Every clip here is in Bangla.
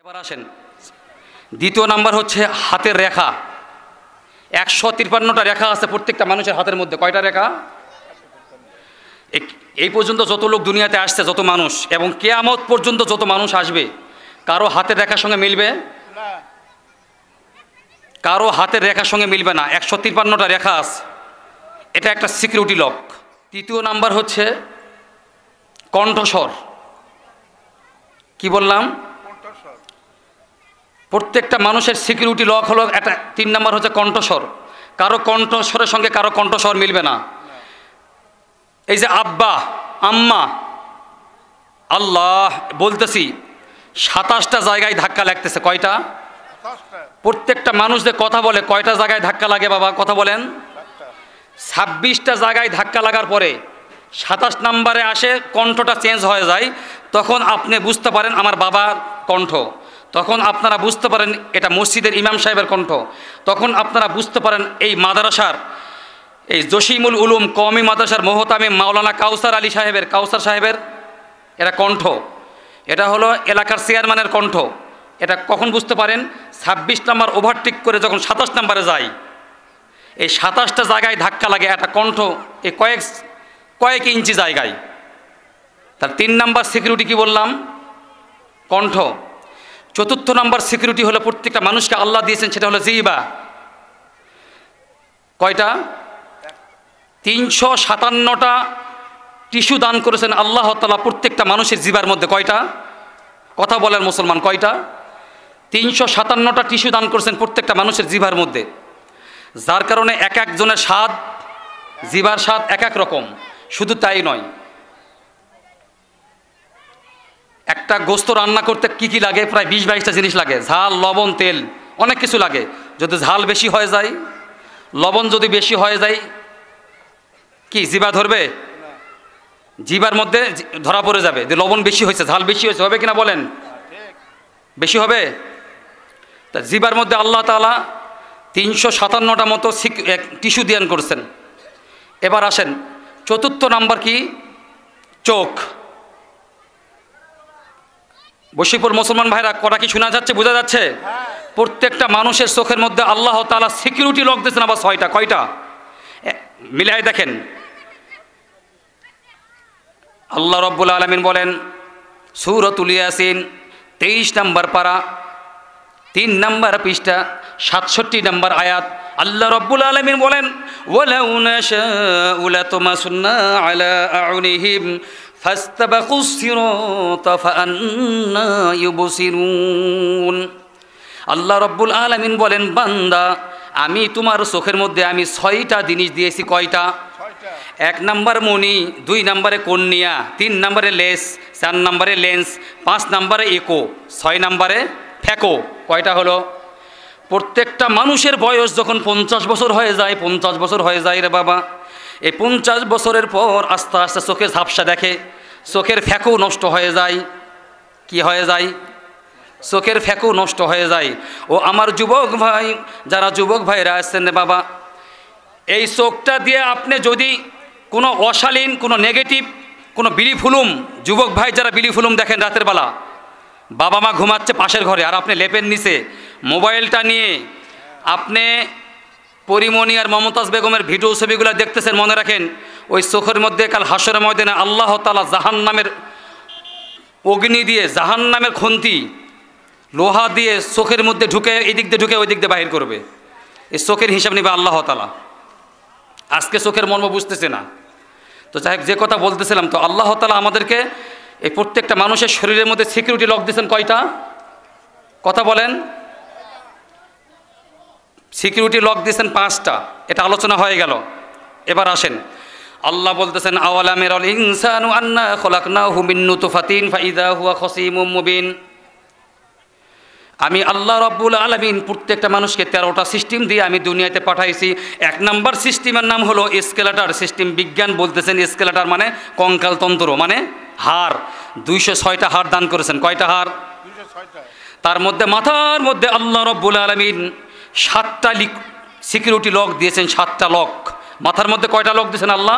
এবার আসেন, দ্বিতীয় নাম্বার হচ্ছে হাতের রেখা। 153টা রেখা আছে প্রত্যেকটা মানুষের হাতের মধ্যে। কয়টা রেখা? এই পর্যন্ত যত লোক দুনিয়াতে আসছে, যত মানুষ, এবং কিয়ামত পর্যন্ত যত মানুষ আসবে, কারো হাতের রেখার সঙ্গে মিলবে না, কারো হাতের রেখার সঙ্গে মিলবে না। 153টা রেখা আছে, এটা একটা সিকিউরিটি লক। তৃতীয় নাম্বার হচ্ছে কণ্ঠস্বর। কি বললাম? প্রত্যেকটা মানুষের সিকিউরিটি লক হলো একটা। 3 নাম্বার হচ্ছে কণ্ঠস্বর। কারো কণ্ঠস্বরের সঙ্গে কারো কণ্ঠস্বর মিলবে না। এই যে আব্বা, আম্মা, আল্লাহ বলতেছি, 27টা জায়গায় ধাক্কা লাগতেছে। কয়টা? প্রত্যেকটা মানুষ যে কথা বলে, কয়টা জায়গায় ধাক্কা লাগে বাবা? কথা বলেন। 26টা জায়গায় ধাক্কা লাগার পরে 27 নম্বরে আসে, কণ্ঠটা চেঞ্জ হয়ে যায়। তখন আপনি বুঝতে পারেন আমার বাবার কণ্ঠ, তখন আপনারা বুঝতে পারেন এটা মসজিদের ইমাম সাহেবের কণ্ঠ, তখন আপনারা বুঝতে পারেন এই মাদ্রাসার, এই জসিমুল উলুম কওমি মাদ্রাসার মোহতামিম মাওলানা কাউসার আলী সাহেবের, কাউসার সাহেবের এটা কণ্ঠ। এটা হলো এলাকার চেয়ারম্যানের কণ্ঠ। এটা কখন বুঝতে পারেন? 26 নম্বর ওভারটেক করে যখন 27 নম্বরে যায়, এই 27টা জায়গায় ধাক্কা লাগে একটা কণ্ঠ, এই কয়েক ইঞ্চি জায়গায়। তার 3 নাম্বার সিকিউরিটি কি বললাম? কণ্ঠ। 4র্থ নাম্বার সিকিউরিটি হলো প্রত্যেকটা মানুষকে আল্লাহ দিয়েছেন, সেটা হলো জিহ্বা। কয়টা? 357টা টিস্যু দান করেছেন আল্লাহ তাআলা প্রত্যেকটা মানুষের জিহ্বার মধ্যে। কয়টা? কথা বলেন মুসলমান, কয়টা? 357টা টিস্যু দান করেছেন প্রত্যেকটা মানুষের জিহ্বার মধ্যে, যার কারণে এক একজনের স্বাদ, জিহ্বার স্বাদ এক এক রকম। শুধু তাই নয়, একটা গোস্ত রান্না করতে কি কি লাগে? প্রায় 20-22টা জিনিস লাগে। ঝাল, লবণ, তেল, অনেক কিছু লাগে। যদি ঝাল বেশি হয়ে যায়, লবণ যদি বেশি হয়ে যায়, কি জিহ্বা ধরবে? জিহ্বার মধ্যে ধরা পড়ে যাবে যে লবণ বেশি হয়েছে, ঝাল বেশি হয়েছে। হবে কিনা বলেন? বেশি হবে। তা জিহ্বার মধ্যে আল্লাহ তাআলা 357টা মতো টিস্যু দান করছেন। এবার আসেন, 4র্থ নাম্বার কি? চোখ। বশিরপুর মুসলমান ভাইরা, কটা কি শোনা যাচ্ছে, বোঝা যাচ্ছে? প্রত্যেকটা মানুষের চোখের মধ্যে আল্লাহ তাআলা সিকিউরিটি লক দিয়েছেন আবার 6টা। কয়টা? মিলাই দেখেন। আল্লাহ রাব্বুল আলামিন বলেন সূরাতুল ইয়াসিন 23 নম্বর পারা, 3 নম্বর পৃষ্ঠা, 67 নম্বর আয়াত। আল্লাহ রাব্বুল আলামিন বলেন ওয়ালাউ নাশাউ লাতামাসনা আলা আউনিহিম ফাস্তাবাকুস সিরাতা ফাআন্না ইউবসিরুন। আল্লাহ রাব্বুল আলামিন বলেন, বান্দা, আমি তোমার চোখের মধ্যে আমি 6টা জিনিস দিয়েছি। কয়টা? 1 নম্বর মণি, 2 নম্বরে কর্নিয়া, 3 নম্বরে লেস, 4 নম্বরে লেন্স, 5 নম্বরে ইকো, 6 নম্বরে ফ্যাকো। কয়টা হলো? প্রত্যেকটা মানুষের বয়স যখন 50 বছর হয়ে যায়, 50 বছর হয়ে যায় রে বাবা, এই 50 বছরের পর আস্তে আস্তে চোখে ঝাপসা দেখে, চোখের ফ্যাকো নষ্ট হয়ে যায়। কি হয়ে যায়? চোখের ফ্যাকো নষ্ট হয়ে যায়। ও আমার যুবক ভাই, যারা যুবক ভাইরা আসছেন রে বাবা, এই চোখটা দিয়ে আপনি যদি কোনো অশালীন, কোনো নেগেটিভ, কোনো বিলি ফুলুম, যুবক ভাই যারা বিলি ফুলুম দেখেন রাতের বেলা, বাবা মা ঘুমাচ্ছে পাশের ঘরে, আর আপনি লেপের নিচে মোবাইলটা নিয়ে আপনি পরিমণি আর মমতাজ বেগমের ভিডিও ছবিগুলো দেখতেছেন, মনে রাখেন ওই চোখের মধ্যে কাল হাসরের ময়দানে আল্লাহ তাআলা জাহান্নামের অগ্নি দিয়ে, জাহান্নামের খন্তি লোহা দিয়ে চোখের মধ্যে ঢুকে, এদিক দিয়ে ঢুকে ওই দিক দিয়ে বাহির করবে। এই চোখের হিসাব নেবে আল্লাহ তাআলা। আজকে চোখের মর্ম বুঝতেছে না। তো যাই হোক, যে কথা বলতেছিলাম, তো আল্লাহ তাআলা আমাদেরকে এই প্রত্যেকটা মানুষের শরীরের মধ্যে সিকিউরিটি লক দিয়েছেন। কয়টা? কথা বলেন। সিকিউরিটি লক দিয়েছেন 5টা। এটা আলোচনা হয়ে গেল। এবার আসেন, আল্লাহ বলতেছেন আওয়ালাম ইয়ারাল ইনসানু আন্না খলাকনাহু মিন নুতফাতিন ফাইযা হুয়া খাসীমুম মুবিন। আমি আল্লাহ রাব্বুল আলামিন প্রত্যেকটা মানুষকে 13টা সিস্টেম দিয়ে আমি দুনিয়াতে পাঠাইছি। 1 নম্বর সিস্টেমের নাম হলো স্কেলেটার সিস্টেম। বিজ্ঞান বলতেছেন স্কেলেটার মানে কঙ্কাল তন্ত্র, মানে হাড়। 206টা হাড় দান করেছেন। কয়টা হাড়? 206টা। তার মধ্যে মাথার মধ্যে আল্লাহ রাব্বুল আলামিন 7টা সিকিউরিটি লক দিয়েছেন। 7টা লক মাথার মধ্যে। কয়টা লক দিয়েছেন আল্লাহ?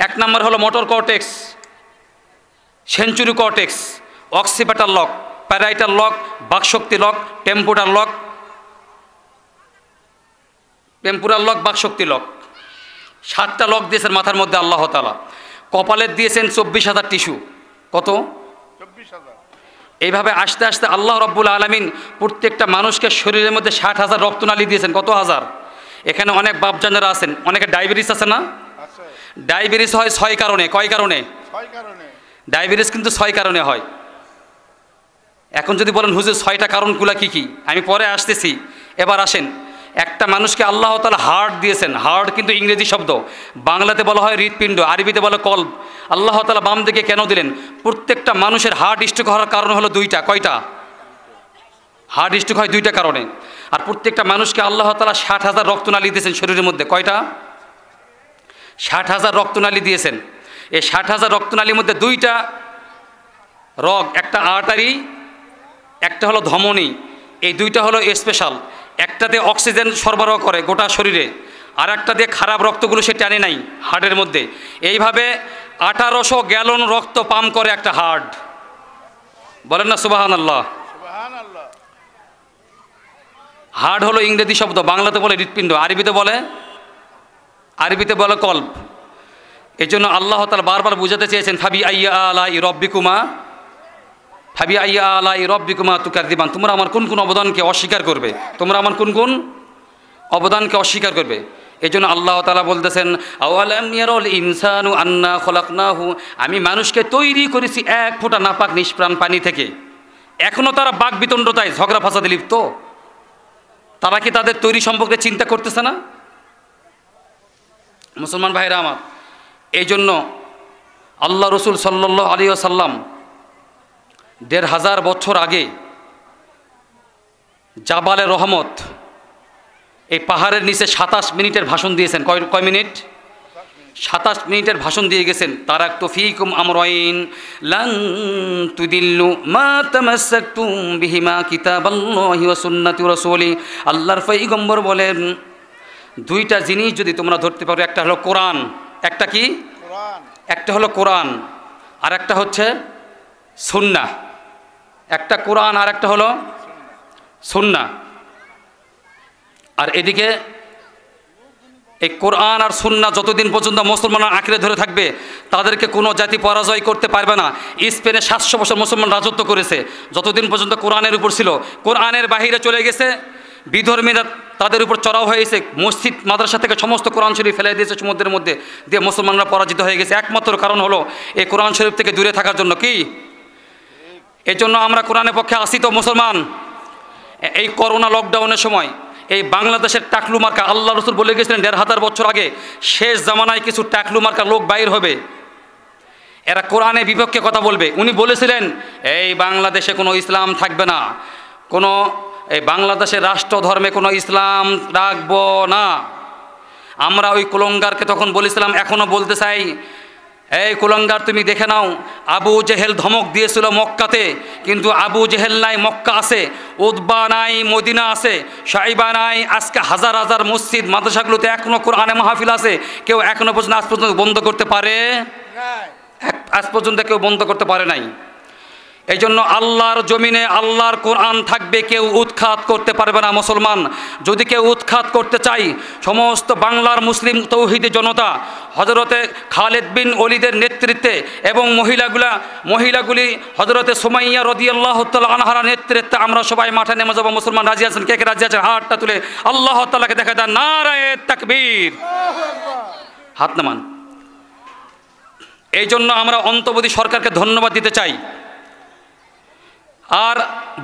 1 নম্বর হলো motor cortex, sensory cortex, occipital lobe, parietal lobe, বাকশক্তি লক, টেম্পোরাল লক, বাকশক্তি লক, 7টা লক দিয়েছেন মাথার মধ্যে আল্লাহ তাআলা। কপালের দিয়েছেন 24,000 টিস্যু। কত? 24,000। এইভাবে আস্তে আস্তে আল্লাহ রব্বুল আলামিন প্রত্যেকটা মানুষকে শরীরের মধ্যে 60,000 রক্তনালী দিয়েছেন। কত হাজার? এখানে অনেক বাপজানেরা আছেন, অনেকে ডায়াবেটিস আছে না? আছে। ডায়াবেটিস হয় 6 কারণে। কয় কারণে? 6 কারণে। ডায়াবেটিস কিন্তু 6 কারণে হয়। এখন যদি বলেন হুজুর 6টা কারণগুলো কি কি, আমি পরে আসতেছি। এবার আসেন, একটা মানুষকে আল্লাহ তাআলা হার্ট দিয়েছেন। হার্ট কিন্তু ইংরেজি শব্দ, বাংলাতে বলা হয় হৃৎপিণ্ড, আরবিতে বলা কল্ব। আল্লাহ তাআলা বাম দিকে কেন দিলেন? প্রত্যেকটা মানুষের হার্ট স্ট্রোক হওয়ার কারণ হলো 2টা। কয়টা? হার্ট স্ট্রোক হয় 2টা কারণে। আর প্রত্যেকটা মানুষকে আল্লাহ তাআলা 60,000 রক্তনালী দিয়েছেন শরীরের মধ্যে। কয়টা? 60,000 রক্তনালী দিয়েছেন। এই 60,000 রক্তনালীর মধ্যে 2টা রগ, একটা আর্টারি, একটা হলো ধমনী। এই 2টা হলো স্পেশাল। একটাতে অক্সিজেন সরবরাহ করে গোটা শরীরে, আর একটা দিয়ে খারাপ রক্তগুলো সে টানে নাই হার্টের মধ্যে। এইভাবে 1800 গ্যালন রক্ত পাম্প করে একটা হার্ট। বলেন না সুবহানাল্লাহ। সুবহানাল্লাহ। হার্ট হলো ইংরেজি শব্দ, বাংলাতে বলে হৃৎপিণ্ড, আরবিতে বলে কল্ব। এই জন্য আল্লাহ তাআলা বারবার বুঝাতে চেয়েছেন ফাবি আইয়া আলাই রব্বিকুমা তুকাযযিবান। তোমরা আমার কোন কোন অবদানকে অস্বীকার করবে? তোমরা আমার কোন কোন অবদানকে অস্বীকার করবে? এই জন্য আল্লাহ তাআলা বলতেছেন আওয়ালাম ইয়ারাল ইনসানু আন্না খলাকনাহু, আমি মানুষকে তৈরি করেছি 1 ফোঁটা নাপাক নিষ্প্রাণ পানি থেকে। এখনও তারা বাক বিতণ্ডতায় ঝগড়া ফাসাদে লিপ্ত। তারা কি তাদের তৈরি সম্পর্কে চিন্তা করতেছে না? মুসলমান ভাইরা আমার, এই জন্য আল্লাহ রসুল সাল্লাল্লাহু আলাইহি ওয়াসাল্লাম 1500 বছর আগে জাবালে রহমত, এই পাহাড়ের নিচে 27 মিনিটের ভাষণ দিয়েছেন। কয় মিনিট? 27 মিনিটের ভাষণ দিয়ে গেছেন। তারাকতু ফীকুম আমরাইন লান তুদিল্লু মা তামাসসাকতুম বিহিমা কিতাবাল্লাহি ওয়া সুন্নাতি রাসূলি। আল্লাহর পয়গম্বর বলেন 2টা জিনিস যদি তোমরা ধরতে পারো, একটা হলো কোরআন, একটা কি? কোরআন। একটা হলো কোরআন, আর একটা হচ্ছে সুন্নাহ। একটা কোরআন আর একটা হলো সুন্নাহ। আর এদিকে এই কোরআন আর সুন্নাহ যতদিন পর্যন্ত মুসলমানরা আঁকড়ে ধরে থাকবে, তাদেরকে কোনো জাতি পরাজয় করতে পারবে না। স্পেনে 700 বছর মুসলমান রাজত্ব করেছে, যতদিন পর্যন্ত কোরআনের উপর ছিল। কোরআনের বাহিরে চলে গেছে, বিধর্মীরা তাদের উপর চড়াও হয়েছে, মসজিদ মাদ্রাসা থেকে সমস্ত কোরআন শরীফ ফেলে দিয়েছে সমুদ্রের মধ্যে দিয়ে, মুসলমানরা পরাজিত হয়ে গেছে। একমাত্র কারণ হলো এই কোরআন শরীফ থেকে দূরে থাকার জন্য। কি? এই জন্য আমরা কোরআনের পক্ষে আসি তো মুসলমান। এই করোনা লকডাউনের সময় এই বাংলাদেশের টাকলু মার্কা, আল্লাহ রসুল বলে গেছিলেন 1500 বছর আগে শেষ জামানায় কিছু টাকলু মার্কা লোক বাইর হবে, এরা কোরআনের বিপক্ষে কথা বলবে। উনি বলেছিলেন এই বাংলাদেশে কোনো ইসলাম থাকবে না, কোনো এই বাংলাদেশের রাষ্ট্র ধর্মে কোনো ইসলাম রাখবো না। আমরা ওই কুলঙ্গারকে তখন বলেছিলাম, এখনও বলতে চাই, এই কুলঙ্গার তুমি দেখে নাও, আবু জেহেল ধমক দিয়েছিল মক্কাতে, কিন্তু আবু জেহেল নাই, মক্কা আছে। উতবা নাই, মদিনা আছে। সাইবা নাই। আজকে হাজার হাজার মসজিদ মাদ্রাসাগুলোতে এখনও কোরআনে মাহফিল আছে। কেউ এখনও পর্যন্ত আজ পর্যন্ত বন্ধ করতে পারে? আজ পর্যন্ত কেউ বন্ধ করতে পারে নাই। এই জন্য আল্লাহর জমিনে আল্লাহর কোরআন থাকবে, কেউ উৎখাত করতে পারবে না মুসলমান। যদি কেউ উৎখাত করতে চাই, সমস্ত বাংলার মুসলিম তৌহিদি জনতা হযরতে খালেদ বিন ওলীদের নেতৃত্বে এবং মহিলাগুলি হযরতে সুমাইয়া রাদিয়াল্লাহু তাআলা আনহার নেতৃত্বে আমরা সবাই মাঠে নেমে যাব। মুসলমান রাজি আছেন? কে কে রাজি আছেন? হাতটা তুলে আল্লাহ তাআলাকে দেখা দেন, নারায়ে তাকবীর, হাত নামান। এই জন্য আমরা অন্তর্বর্তী সরকারকে ধন্যবাদ দিতে চাই। আর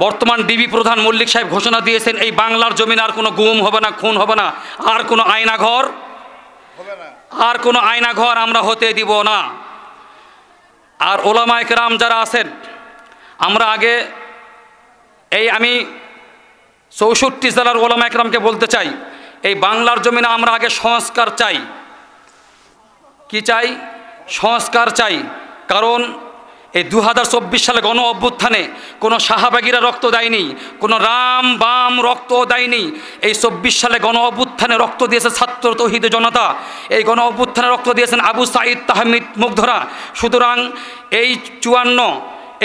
বর্তমান ডিবি প্রধান মল্লিক সাহেব ঘোষণা দিয়েছেন এই বাংলার জমিন আর কোনো গুম হবে না, খুন হবে না, আর কোনো আয়নাঘর হবে না, আর কোনো আয়নাঘর আমরা হতে দিব না। আর ওলামায়ে কেরাম যারা আছেন, আমরা আগে আমি 64 জেলার ওলামায়ে কেরামকে বলতে চাই, এই বাংলার জমিনে আমরা আগে সংস্কার চাই। কি চাই? সংস্কার চাই। কারণ এই 2024 সালে গণ অভ্যুত্থানে কোনো সাহাবাগীরা রক্ত দেয়নি, কোনো রাম বাম রক্ত দেয়নি। এই 24 সালে গণ অভ্যুত্থানে রক্ত দিয়েছে ছাত্র তৌহিদ জনতা। এই গণ অভ্যুত্থানে রক্ত দিয়েছেন আবু সাঈদ তাহমিদ মুগ্ধরা। সুতরাং এই 54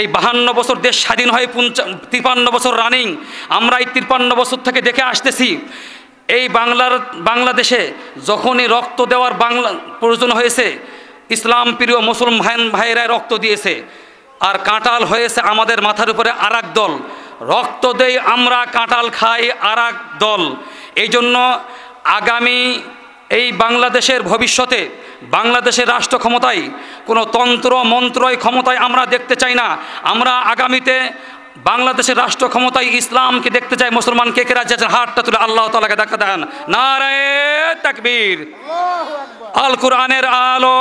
এই 52 বছর দেশ স্বাধীন হয়ে 53 বছর রানিং, আমরা এই 53 বছর থেকে দেখে আসতেছি এই বাংলাদেশে যখনই রক্ত দেওয়ার প্রয়োজন হয়েছে, ইসলাম প্রিয় মুসলমান ভাইরা রক্ত দিয়েছে, আর কাঁটাল হয়েছে আমাদের মাথার উপরে আরেক দল। রক্ত দেই আমরা, কাঁটাল খাই আরেক দল। এই জন্য আগামী এই বাংলাদেশের ভবিষ্যতে বাংলাদেশের রাষ্ট্র ক্ষমতায় কোনো তন্ত্র মন্ত্রই ক্ষমতায় আমরা দেখতে চাই না। আমরা আগামীতে বাংলাদেশের রাষ্ট্র ক্ষমতায় ইসলামকে দেখতে চাই। মুসলমান কে কে রাজি আছেন? হাতটা তুলে আল্লাহ তাআলাকে দেখা দেন। নারায়ে তাকবীর। আল কোরআনের আলো।